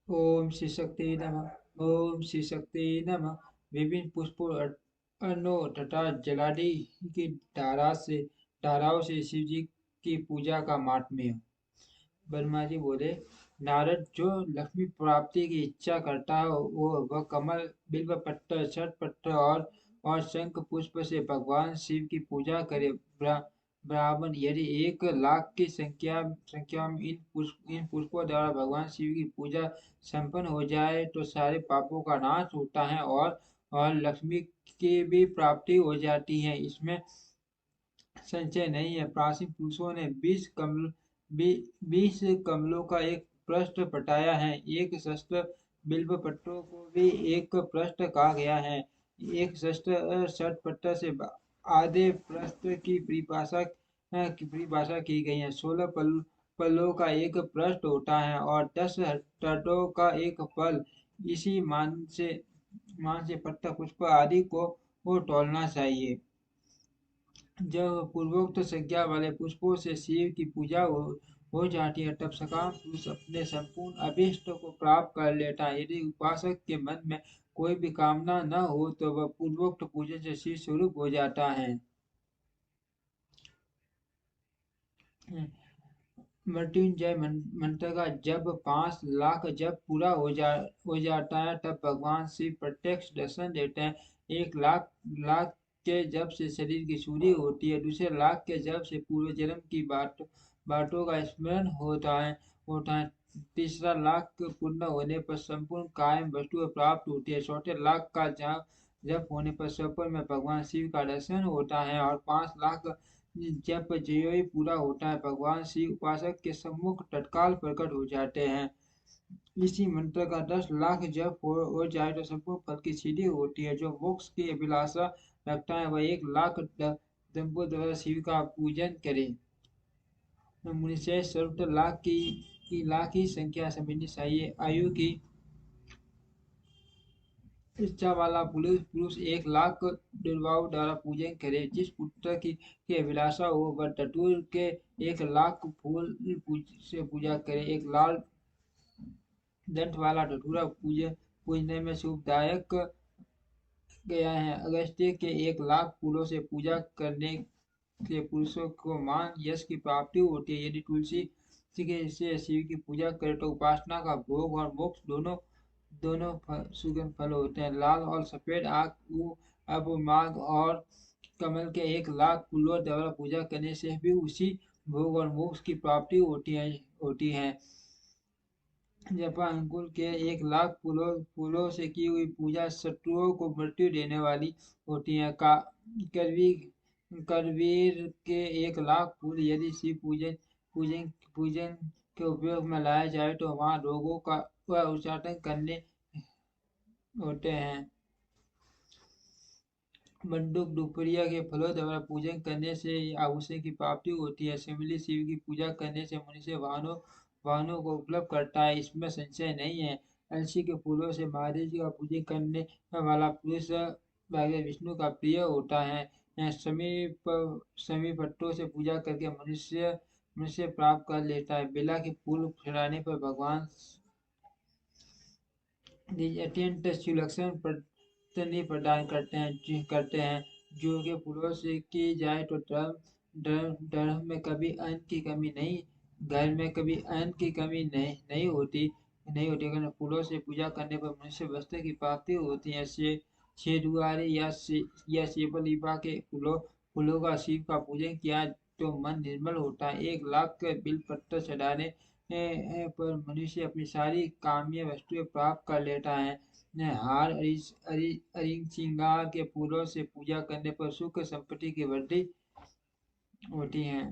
ओम श्री शक्ति नमः। ओम श्री शक्ति नमः। विभिन्न पुष्पों अन्नों तथा जलादि की धाराओं से शिव जी की पूजा का माहात्म्य। ब्रह्मा जी बोले, नारद, जो लक्ष्मी प्राप्ति की इच्छा करता है वो वह कमल, बिल्व पत्र, छठ पत्र और शंख पुष्प से भगवान शिव की पूजा करे। ब्राह्मण, यदि 1 लाख की संख्या में इन पुष्पों द्वारा भगवान शिव की पूजा संपन्न हो जाए तो सारे पापों का नाश होता है और लक्ष्मी की भी प्राप्ति हो जाती है। इसमें संचय नहीं है। प्राचीन पुरुषों ने 20 कमलों का एक पृष्ठ पटाया है। एक सहस्त्र बिल्व पत्रों को भी एक पृष्ठ कहा गया है। एक सहस्त्र षट पत्र से आधे पृष्ठ की परिभाषा की गई है। 16 पलों का एक पृष्ठ होता है और 10 तटों का एक फल। इसी मान से पत्ता पुष्प आदि को तोलना चाहिए। जब पूर्वोक्त संख्या वाले पुष्पों से शिव की पूजा हो जाती है, तब सकाम पुरुष अपने संपूर्ण अभीष्ट को प्राप्त कर लेता है। यदि उपासक के मन में कोई भी कामना न हो तो वह पूर्वोक्त पूजन से शिव स्वरूप हो जाता है। मृत्युंजय मंत्र का जब 5 लाख जब पूरा हो जाता है, तब भगवान शिव प्रत्यक्ष दर्शन देते हैं। 1 लाख लाख के जब से शरीर की शुद्धि होती है, दूसरे लाख के जब से पूर्व जन्म की बातों का स्मरण होता है। तीसरा लाख पूर्ण होने पर संपूर्ण कायम वस्तुएं प्राप्त होती है। चौथे लाख का जप होने पर सपन में भगवान शिव का दर्शन होता है और 5 लाख जब ज्यों ही पूरा होता है, भगवान शिव उपासक के सम्मुख तत्काल प्रकट हो जाते हैं। इसी मंत्र का 10 लाख जप हो जाए तो संपूर्ण फल की सिद्धि होती है। जो मोक्ष की अभिलाषा रखता है वह 1 लाख दंपो द्वारा शिव का पूजन करे। मुनिश्रेष्ठ सर्वत्र लाख ही संख्या समझनी चाहिए। आयु की इच्छा वाला पुरुष 1 लाख दुर्वाओं द्वारा पूजन करे। जिस पुत्र की अभिलाषा हो वह धतूर के 1 लाख फूल से पूजा करे। एक लाल दंत वाला धतूरा पूजने में शुभदायक गया है। अगस्त्य के 1 लाख फूलों से पूजा करने से पुरुषों को मान यश की प्राप्ति होती है। यदि तुलसी के से शिव की पूजा करे तो उपासना का भोग और मोक्ष दोनों सुगम फल होते हैं। लाल और सफेद आंख, अब माघ और कमल के 1 लाख फूलों द्वारा पूजा करने से भी उसी भोग और मोक्ष की प्राप्ति होती है। जपा अंकुर के 1 लाख फूलों से की हुई पूजा शत्रुओं को मृत्यु देने वाली होती है। करवीर करवीर के 1 लाख फूल यदि शिव पूजन के उपयोग में लाया जाए तो वहाँ रोगों का वह उच्चाटन करने होते हैं। मंडूक दुपहिया के फलों द्वारा पूजन करने से आभूषण की प्राप्ति होती है। शिवली शिव की पूजा करने से मनुष्य वाहनों को उपलब्ध करता है, इसमें संशय नहीं है। अलसी के फूलों से महादेव जी का पूजन करने वाला पुरुष भगवान विष्णु का प्रिय होता है। समीप पत्तों से पूजा करके मनुष्य प्राप्त कर लेता है। बेला के फूल चढ़ाने पर भगवान अत्यंत सुलक्षण प्रतनि प्रदान करते हैं। जो के फूलों से की जाए तो धर्म में कभी अन्न की कमी नहीं, घर में कभी अन्न की कमी नहीं होती। अगर फूलों से पूजा करने पर मनुष्य वस्त्र की प्राप्ति होती है। शेरुआरी या सेपलीपा के फूलों का शिव का पूजन किया तो मन निर्मल होता है। 1 लाख के बिल पत्र चढ़ाने पर मनुष्य अपनी सारी काम्य वस्तुएं प्राप्त कर लेता है। हार अरिंग श्रृंगार के फूलों से पूजा करने पर सुख संपत्ति की वृद्धि होती है।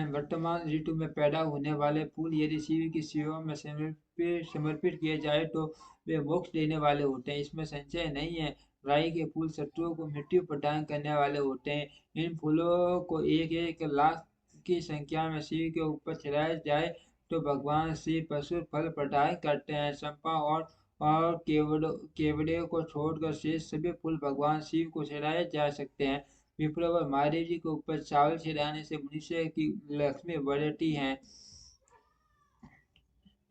वर्तमान ऋतु में पैदा होने वाले फूल यदि शिव की सेवा में समर्पित किए जाए तो वे मोक्ष देने वाले होते हैं, इसमें संशय नहीं है। राई के फूल शत्रुओं को मृत्यु प्रदान करने वाले होते हैं। इन फूलों को 1 1 लाख की संख्या में शिव के ऊपर चढ़ाया जाए तो भगवान शिव पशु फल प्रदान करते हैं। चंपा और केवड़े को छोड़कर शेष सभी फूल भगवान शिव को चढ़ाए जा सकते हैं। विप्र और महादेव जी के ऊपर चावल चढ़ाने से मनुष्य की लक्ष्मी बढ़ती है।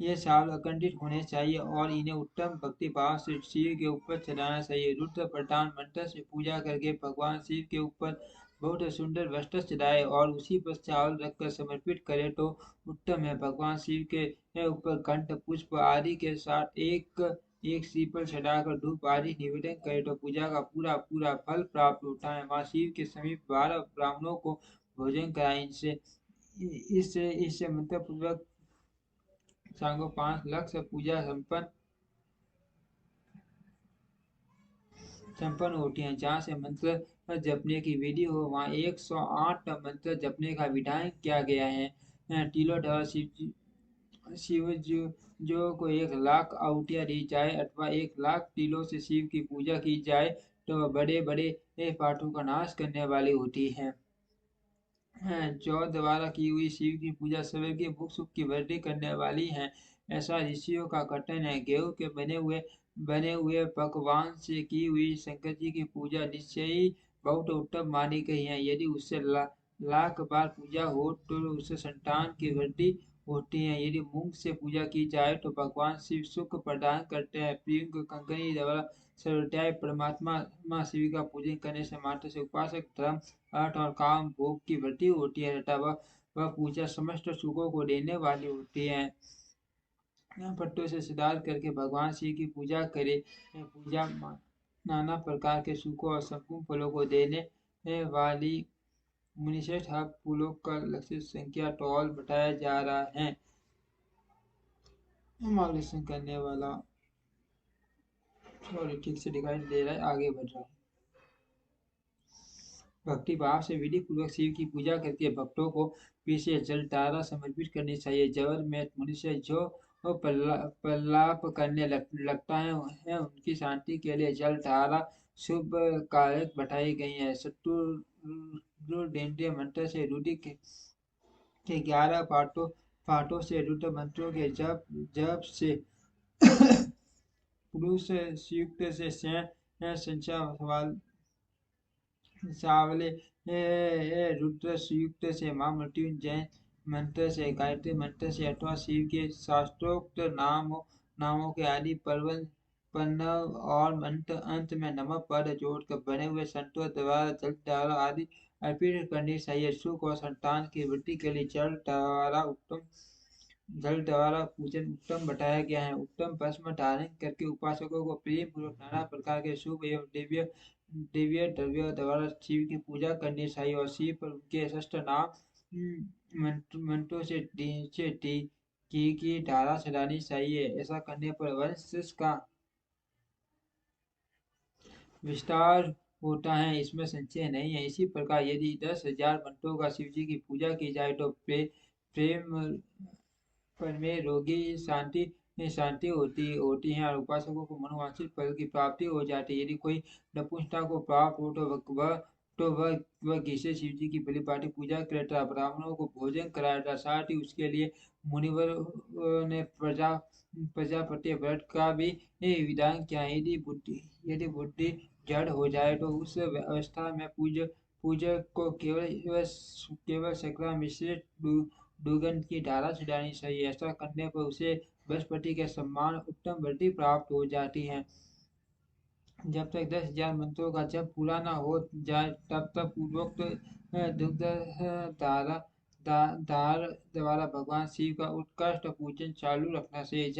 ये चावल अखंडित होने चाहिए और इन्हें उत्तम भक्ति भाव से शिव के ऊपर चढ़ाना चाहिए। रुद्र प्रधान मंत्र से पूजा करके भगवान शिव के ऊपर बहुत सुंदर वस्त्र चढ़ाए और उसी पर चावल रखकर समर्पित करे तो उत्तम है। भगवान शिव के ऊपर कंठ पुष्प आदि के साथ एक एक श्रीफल चढ़ाकर धूप आदि निवेदन करे तो पूजा का पूरा पूरा फल प्राप्त होता है। माँ शिव के समीप 12 ब्राह्मणों को भोजन कराएं। इससे मंत्र पूर्वक सांगो 5 लाख से पूजा संपन्न होती है। जहाँ से मंत्र जपने की विधि हो वहाँ 108 मंत्र जपने का विधान किया गया है। तीनों द्वारा शिव जो को 1 लाख आहुतियाँ दी जाए अथवा 1 लाख तिलों से शिव की पूजा की जाए तो वह बड़े बड़े पापों का नाश करने वाली होती है। जौ द्वारा की हुई शिव की पूजा सभी के भूख सुख की वृद्धि करने वाली है। ऐसा ऋषियों का कथन है। गेहूं के बने हुए पकवान से की हुई शंकर जी की पूजा निश्चय ही बहुत उत्तम मानी गई है। यदि उससे लाख बार पूजा हो तो उससे संतान की वृद्धि होती है। यदि मूंग से पूजा की जाए तो भगवान शिव सुख प्रदान करते हैं। प्रियम को कंकनी द्वारा सर्वोदय परमात्मा माँ शिव का पूजन करने से मात्र से उपासक धर्म अर्थ और काम भोग की वृद्धि होती है तथा वह पूजा समस्त सुखों को देने वाली होती है। पट्टों से सिदार करके भगवान शिव की पूजा करे। पूजा नाना प्रकार के सुखों और संपूर्ण फलों को देने वाली मुनिश्रेष्ठ फूलों का लक्षित संख्या टॉल बताया जा रहा है। मार्गदर्शन करने वाला सॉरी ठीक से दिखाई दे रहा है, आगे बढ़ रहा हूँ। भक्ति भाव से विधि पूर्वक शिव की पूजा करके भक्तों को पीछे जल तारा समर्पित करनी चाहिए। जबर में मनुष्य जो प्रलाप करने लगता है उनकी शांति के लिए जल धारा शुभ कारक बताई गई है। शत्रु मंत्र से रुद्र के 11 पाठों से रुद्र मंत्रों के जप से पुरुष युक्त से संचार सावले रुद्र युक्त से मां मृत्युंजय मंत्र से गायत्री मंत्र से अथवा शिव के शास्त्रोक्त नामों के आदि पन्नव और अंत में नमः पद जोड़कर बने हुए संतों द्वारा जल द्वारा आदि अर्पित करनी चाहिए। सुख और संतान की वृद्धि के लिए जल द्वारा पूजन उत्तम बताया गया है। उत्तम भस्म धारण करके उपासकों को प्रेम पूर्वक नाना प्रकार के शुभ एवं दिव्य दिव्य द्रव्य द्वारा शिव की पूजा करनी चाहिए और शिव पर उनके शस्त्र नाम मंत्रों से की धारा चलानी चाहिए। ऐसा करने पर वंश का विस्तार होता है, इसमें संशय नहीं है। इसी प्रकार यदि 10,000 मंत्रों का शिव जी की पूजा की जाए तो प्रेम पर में रोगी शांति होती है और उपासकों को मनोवांछित फल की प्राप्ति हो जाती है। यदि कोई नपुंसकता को प्राप्त हो तो वह घिसे शिव जी की बलि पाठी पूजा करता, ब्राह्मणों को भोजन कराता, साथ ही उसके लिए मुनिवर ने प्रजापति व्रत का भी विधान किया है। यदि बुद्धि जड़ हो जाए तो उस अवस्था में पूजक को केवल सकरा मिश्रित दुर्गंध की धारा छिड़ानी चाहिए। ऐसा करने पर उसे बृहस्पति के समान उत्तम वृद्धि प्राप्त हो जाती है। जब तक 10,000 मंत्रों का जप पूरा न हो जाए तब तक पूर्वोक्त दुग्ध धारा धार द्वारा भगवान शिव का उत्कृष्ट पूजन चालू रखना चाहिए।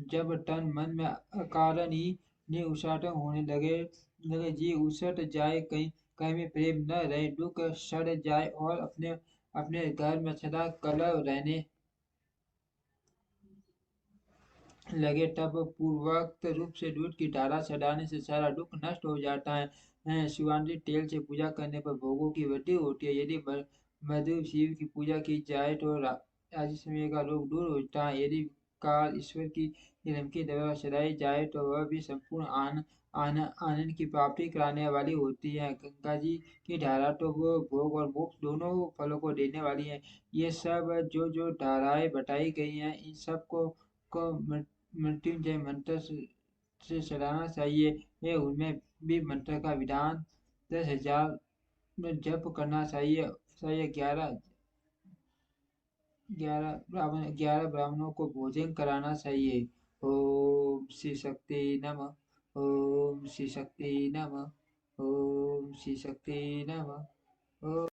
जब तन मन में अकारण ही उसाटन होने लगे जी उसट जाए, कहीं कहीं में प्रेम न रहे, दुख सड़ जाए और अपने अपने घर में सदा कलह रहने लगे तब पूर्वोक्त रूप से दूध की धारा चढ़ाने से सारा दुख नष्ट हो जाता है। शिवांगी तेल से पूजा करने पर भोगों की वृद्धि होती है। यदि मधु शिव की पूजा की जाए तो राजस्व का रोग दूर होता है। यदि काल ईश्वर की रमकी दवा चढ़ाई जाए तो वह भी संपूर्ण आनंद की प्राप्ति कराने वाली होती है। गंगा जी की धारा तो वो भोग और मोक्ष दोनों फलों को देने वाली है। ये सब जो धाराएं बताई गई हैं इन सब को मृत्युंजय मंत्र से चलाना चाहिए। ये उनमें भी मंत्र का विधान 10,000 में जप करना चाहिए। 11 ग्यारह ब्राह्मणों को भोजन कराना चाहिए। ओम श्री शक्ति नमः। ओम श्री शक्ति नमः। ओम श्री शक्ति नमः। ओम